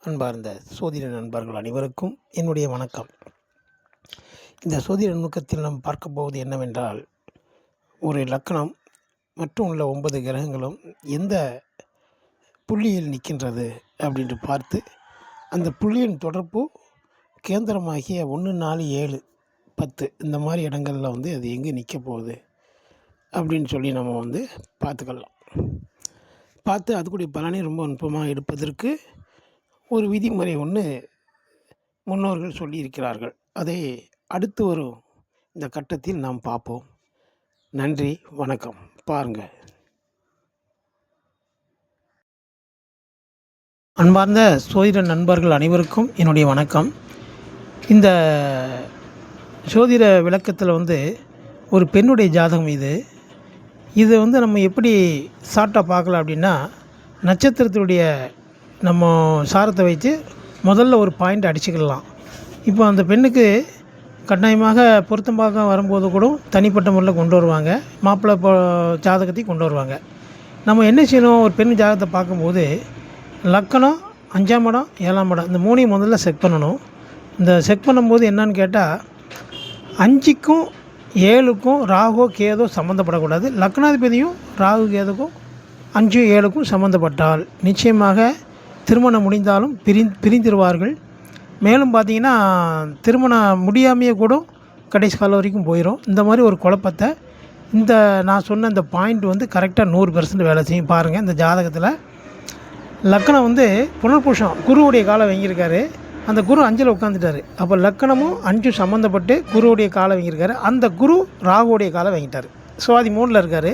அன்பார்ந்த சோதிட நண்பர்கள் அனைவருக்கும் என்னுடைய வணக்கம். இந்த சோதிட நுணுக்கத்தில் நாம் பார்க்க போவது என்னவென்றால், ஒரு லக்கணம் மற்றும் உள்ள 9 கிரகங்களும் எந்த புள்ளியில் நிற்கின்றது அப்படின்று பார்த்து, அந்த புள்ளியின் தொடர்பு கேந்திரமாகிய 1, 4, 7, 10 இந்த மாதிரி இடங்களில் அது எங்கே நிற்க போகுது அப்படின்னு சொல்லி நம்ம பார்த்துக்கலாம். பார்த்து அதுக்குடைய பலனை ரொம்ப நுட்பமாக எடுப்பதற்கு ஒரு விதிமுறை ஒன்று முன்னோர்கள் சொல்லியிருக்கிறார்கள். அதை அடுத்து வரும் இந்த கட்டத்தில் நாம் பார்ப்போம். நன்றி, வணக்கம். பாருங்கள். அன்பார்ந்த சோதிட நண்பர்கள் அனைவருக்கும் என்னுடைய வணக்கம். இந்த சோதிட விளக்கத்தில் ஒரு பெண்ணுடைய ஜாதகம் இது நம்ம எப்படி ஷார்ட்டாக பார்க்கலாம் அப்படின்னா, நட்சத்திரத்துடைய நம்ம சாரத்தை வைத்து முதல்ல ஒரு பாயிண்ட் அடிச்சுக்கலாம். இப்போ அந்த பெண்ணுக்கு கட்டாயமாக பொருத்தம் பார்க்க வரும்போது கூட தனிப்பட்ட முறையில் கொண்டு வருவாங்க, மாப்பிள்ளை ஜாதகத்தையும் கொண்டு வருவாங்க. நம்ம என்ன செய்யணும், ஒரு பெண் ஜாதகத்தை பார்க்கும்போது லக்கணம், 5ஆம் இடம், 7ஆம் இடம் இந்த 3ஐயும் முதல்ல செக் பண்ணணும். இந்த செக் பண்ணும்போது என்னன்னு கேட்டால், 5க்கும் 7க்கும் ராகு கேதோ சம்மந்தப்படக்கூடாது. லக்னாதிபதியும் ராகு கேதுக்கும் 5, 7க்கும் சம்மந்தப்பட்டால் நிச்சயமாக திருமணம் முடிந்தாலும் பிரிந்திருவார்கள். மேலும் பார்த்திங்கன்னா, திருமணம் முடியாமையே கூட கடைசி காலம் வரைக்கும் போயிடும். இந்த மாதிரி ஒரு குழப்பத்தை நான் சொன்ன இந்த பாயிண்ட் கரெக்டாக 100% வேலை செய்யும். பாருங்கள், இந்த ஜாதகத்தில் லக்கணம் புனர்பூஷம் குருவுடைய காலம் வாங்கியிருக்காரு. அந்த குரு 5ல் உட்காந்துட்டார். அப்போ லக்கணமும் 5 சம்மந்தப்பட்டு குருவுடைய காலம் வாங்கியிருக்காரு. அந்த குரு ராகுவுடைய காலம் வாங்கிட்டார். சுவாதி 3ல் இருக்கார்.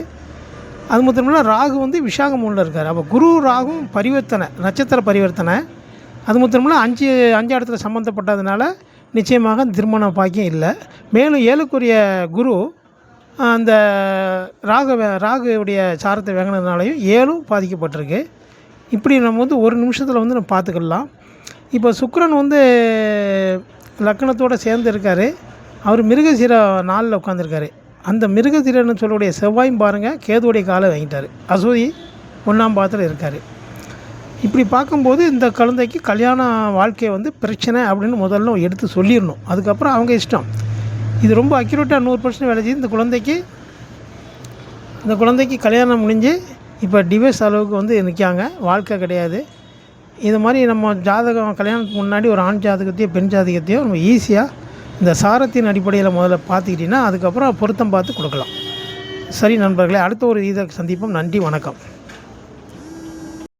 அது மட்டுமில்ல, ராகு விஷாகம் 3ல் இருக்கார். அப்போ குரு ராகும் பரிவர்த்தனை, நட்சத்திர பரிவர்த்தனை. அது மட்டுமில்ல, 5 இடத்துல சம்மந்தப்பட்டதுனால நிச்சயமாக திருமண பாக்கியம் இல்லை. மேலும் 7க்குரிய குரு அந்த ராகுவுடைய சாரத்தை வாங்கினதுனாலையும் 7ம் பாதிக்கப்பட்டிருக்கு. இப்படி நம்ம ஒரு நிமிஷத்தில் நம்ம பார்த்துக்கலாம். இப்போ சுக்கிரன் லக்கணத்தோடு சேர்ந்து இருக்கார். அவர் மிருகசீர 4ல் உட்காந்துருக்காரு. அந்த மிருகசீரன்னு சொல்லக்கூடிய செவ்வாயும் பாருங்கள் கேதுவுடைய காலை வாங்கிட்டார். அசூதி 1ஆம் பாதத்தில் இருக்கார். இப்படி பார்க்கும்போது இந்த குழந்தைக்கு கல்யாண வாழ்க்கையை பிரச்சனை அப்படின்னு முதல்ல எடுத்து சொல்லிடணும். அதுக்கப்புறம் அவங்க இஷ்டம். இது ரொம்ப அக்யூரேட்டாக 100% வேலை செய்யுது. இந்த குழந்தைக்கு கல்யாணம் முடிஞ்சு இப்போ டிவைஸ் அளவுக்கு நிற்காங்க. வாழ்க்கை கிடையாது. இது மாதிரி நம்ம ஜாதகம் கல்யாணத்துக்கு முன்னாடி ஒரு ஆண் ஜாதகத்தையோ பெண் ஜாதகத்தையோ நம்ம ஈஸியாக இந்த சாரத்தின் அடிப்படையில் முதல்ல பார்த்துக்கிட்டிங்கன்னா அதுக்கப்புறம் பொருத்தம் பார்த்து கொடுக்கலாம். சரி நண்பர்களே, அடுத்த ஒரு இதை சந்திப்போம். நன்றி, வணக்கம்.